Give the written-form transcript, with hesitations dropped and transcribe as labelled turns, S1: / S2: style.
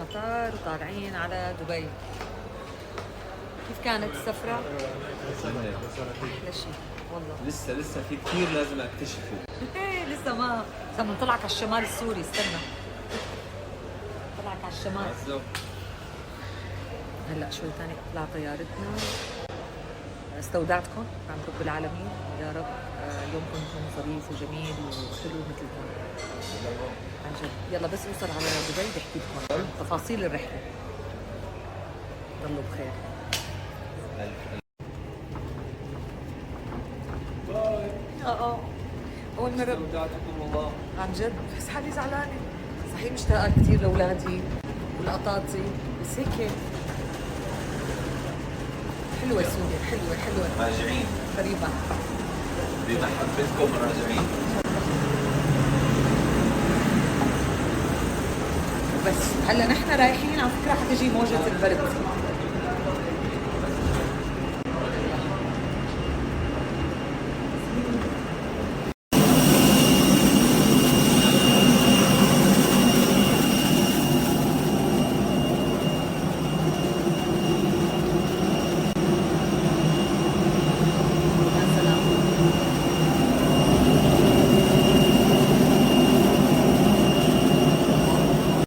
S1: المطار وطالعين على دبي. كيف كانت السفرة؟ أحلى شيء والله.
S2: لسه في كثير لازم اكتشفه.
S1: لسه ما بدنا نطلعك على الشمال السوري، استنى نطلعك على الشمال. هلا شوي ثاني اطلع طيارتنا. استودعتكم عند رب العالمين يا رب. يومكم يكون ظريف وجميل وحلو مثلكم عن جد. يلا بس اوصل على دبي بحكي لكم تفاصيل الرحله. ضلوا بخير. اول مره
S2: استودعتكم الله
S1: عن جد، بس حالي زعلانه. صحيح مشتاقه كثير لاولادي والقطاطي، بس هيك حلوه سوريا، حلوه
S2: راجعين
S1: قريبه.
S2: بمحبتكم راجعين.
S1: بس هلا نحن رايحين على فكره حتجي موجه البرد.